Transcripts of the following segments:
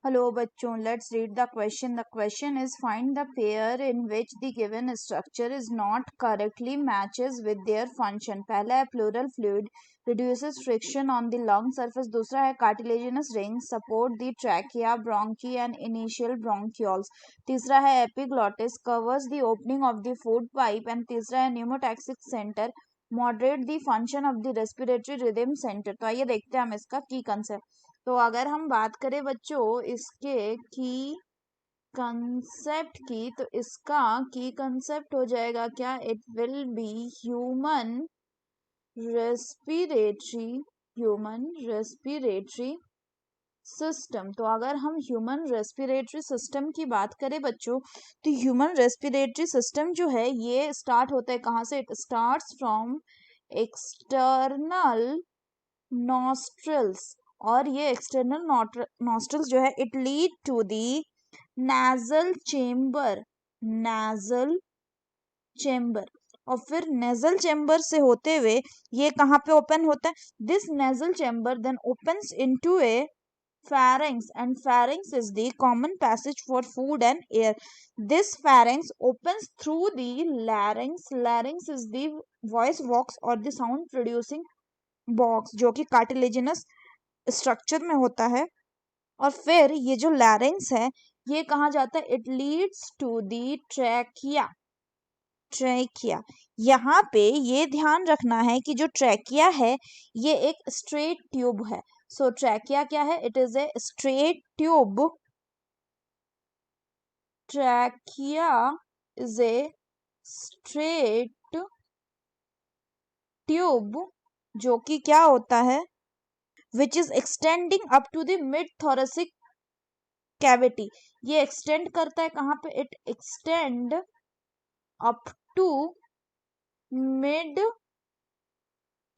Hello बच्चों, let's read the question. The question is find the pair in which the given structure is not correctly matches with their function. पहला है pleural fluid reduces friction on the lung surface. दूसरा है cartilaginous rings support the trachea, bronchi and initial bronchioles. तीसरा है epiglottis covers the opening of the food pipe and तीसरा है pneumotaxic center moderate the function of the respiratory rhythm center. तो आइए देखते हैं हम इसका की कंसेप्ट. तो अगर हम बात करें बच्चों इसके की कंसेप्ट की, तो इसका की कंसेप्ट हो जाएगा क्या? It will be human respiratory system. तो अगर हम ह्यूमन रेस्पिरेटरी सिस्टम की बात करें बच्चों, तो ह्यूमन रेस्पिरेटरी सिस्टम जो है ये स्टार्ट होता है कहाँ से? It starts from external nostrils. और ये एक्सटर्नल नॉस्ट्रल्स जो है it lead to the nasal chamber और फिर नेजल चेम्बर से होते हुए ये कहाँ पे ओपन होता है? This nasal chamber then opens into a pharynx and pharynx is the common passage for food and air. This pharynx opens through the larynx is the voice box or the sound producing box जो कि cartilaginous structure में होता है. और फिर ये जो लैरिंग्स है ये कहाँ जाता है? It leads to the trachea. यहाँ पे ये ध्यान रखना है कि जो ट्रैकिया है ये एक स्ट्रेट ट्यूब है. सो ट्रैकिया क्या है? It is a straight tube. Trachea is a straight tube जो कि क्या होता है? which is extending up to the mid thoracic cavity. ये extend करता है कहाँ पे? it extend up to mid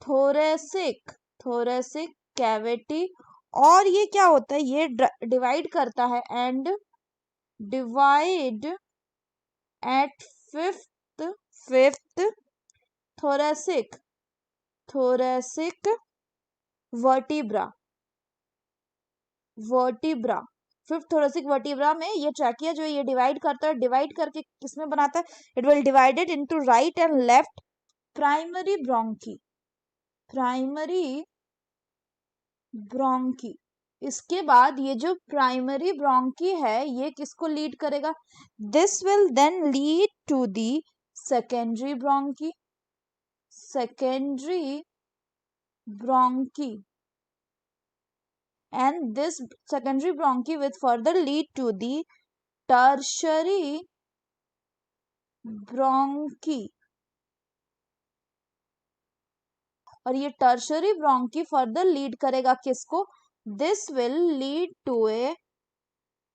thoracic cavity. और ये क्या होता है? ये divide करता है and divide at fifth thoracic vertebra. Fifth thoracic vertebra में ये ट्रैकिया जो ये डिवाइड करता है. डिवाइड करके किसमें बनाता है? It will divided into right and left primary bronchi. इसके बाद ये जो प्राइमरी ब्रोंकी है ये किसको लीड करेगा? This will then lead to the secondary bronchi and this secondary bronchi will further lead to the tertiary bronchi. और ये tertiary bronchi further lead करेगा किसको? this will lead to a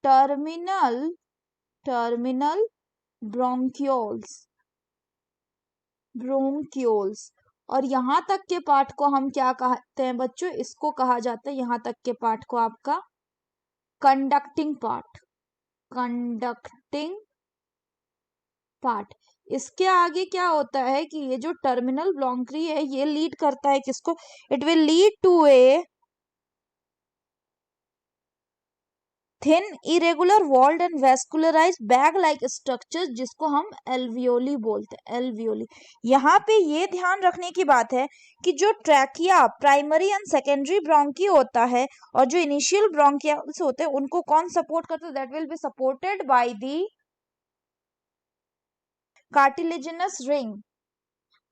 terminal bronchioles. और यहाँ तक के part को हम क्या कहते हैं बच्चों? इसको कहा जाता है यहाँ तक के पार्ट को आपका कंडक्टिंग पार्ट. इसके आगे क्या होता है कि ये जो टर्मिनल ब्रोंकी है ये लीड करता है किसको? It will lead to a thin irregular walled and vascularized bag like structure जिसको हम एल्वियोली बोलते हैं. एल्वियोली. यहाँ पे ये ध्यान रखने की बात है कि जो trachea primary and secondary bronchi होता है और जो इनिशियल ब्रोंकियल्स होते हैं उनको कौन सपोर्ट करता है? That will be supported by the cartilaginous ring.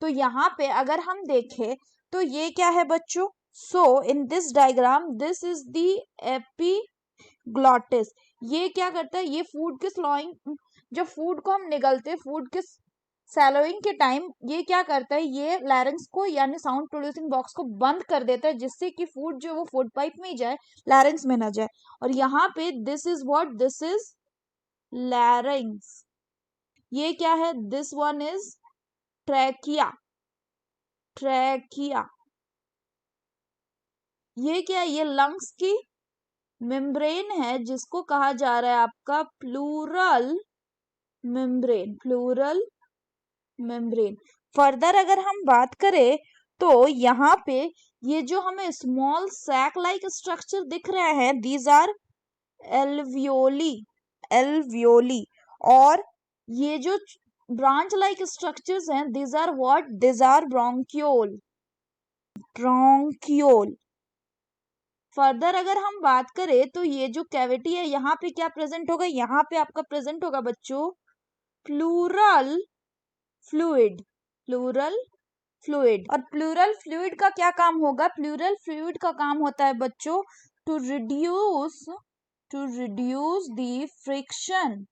तो यहाँ पे अगर हम देखें तो ये क्या है बच्चों? So in this diagram this is the epiglottis. ये क्या करता है? ये फूड के स्लोइंग, जब फूड को हम निगलते हैं फूड के सैलोइंग के टाइम ये क्या करता है? ये लैरिंग्स को यानी साउंड प्रोड्यूसिंग बॉक्स को बंद कर देता है जिससे कि फूड जो वो फूड पाइप में ही जाए, लैरिंग्स में ना जाए. और यहाँ पे this is what? This is लैरिंग्स. ये क्या है? This one is trachea. ये क्या है? ये लंग्स की मेम्ब्रेन है जिसको कहा जा रहा है आपका प्लूरल मेम्ब्रेन. फर्दर अगर हम बात करें तो यहाँ पे ये जो हमें स्मॉल सैक लाइक स्ट्रक्चर दिख रहे हैं दीज आर एल्वियोली, एल्वियोली। और ये जो ब्रांच लाइक स्ट्रक्चर्स हैं, this are what, this are bronchiole, bronchiole. Further अगर हम बात करें तो ये जो कैविटी है यहाँ पे क्या प्रेजेंट होगा, यहाँ पे आपका प्रेजेंट होगा बच्चों प्लूरल फ्लूइड, प्लूरल फ्लूइड। और प्लूरल फ्लूइड का क्या काम होगा, प्लूरल फ्लूइड का काम होता है बच्चों to reduce the friction,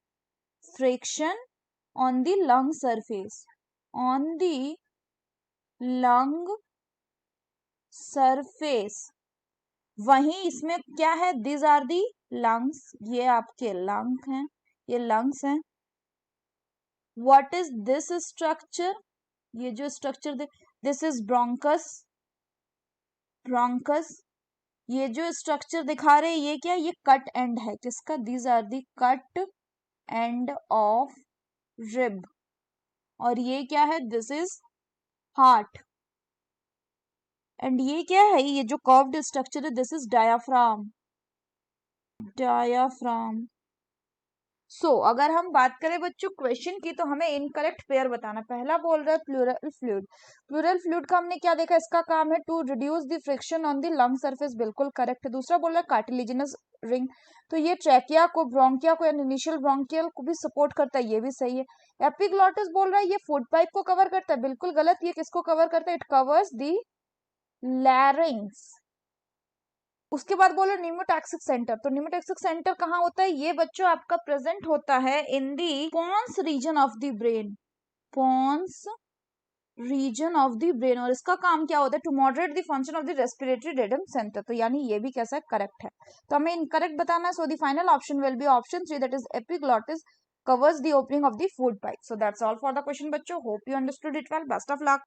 friction on the lung surface, on the lung surface. वहीं इसमें क्या है, दिस आर दी लंग्स, ये आपके लंग हैं, ये लंग्स हैं। व्हाट इज दिस स्ट्रक्चर, ये जो structure this is bronchus, bronchus. ये जो स्ट्रक्चर दिखा रहे हैं ये क्या, ये कट एंड है किसका, these are the cut end of rib. और ये क्या है, दिस इज हार्ट। एंड ये क्या है, ये जो कर्व्ड स्ट्रक्चर है, दिस इज डायाफ्राम, डायाफ्राम। सो अगर हम बात करें बच्चों क्वेश्चन की, तो हमें इनकरेक्ट पेयर बताना। पहला बोल रहा है प्लूरल फ्लूइड, प्लूरल फ्लूइड का हमने क्या देखा, इसका काम है to reduce the friction on the lung surface, बिल्कुल करेक्ट है। दूसरा बोल रहा है कार्टिलेजिनस रिंग, तो ये ट्रैकिया को, ब्रोंकिया को, इनिशियल ब्रोंकियल को भी सपोर्ट करता है, ये भी सही है। एपिग्लॉटिस बोल रहा है ये फूड पाइप को कवर करता है, बिल्कुल गलत, ये किसको कवर करता है, इट कवर्स द लैरिंग्स। उसके बाद बोलो न्यूमोटैक्सिक सेंटर, तो न्यूमोटैक्सिक सेंटर कहाँ होता है, ये बच्चों आपका प्रेजेंट होता है in the pons region of the brain, pons region of the brain. और इसका काम क्या होता है, to moderate the function of the respiratory rhythm centre, तो यानी ये भी कैसा करेक्ट है, तो हमें इनकरेक्ट बताना है। So the final option will be option 3, that is epiglottis covers the opening of the food pipe. So that's all for the question बच्चों, hope you understood it well, best of luck.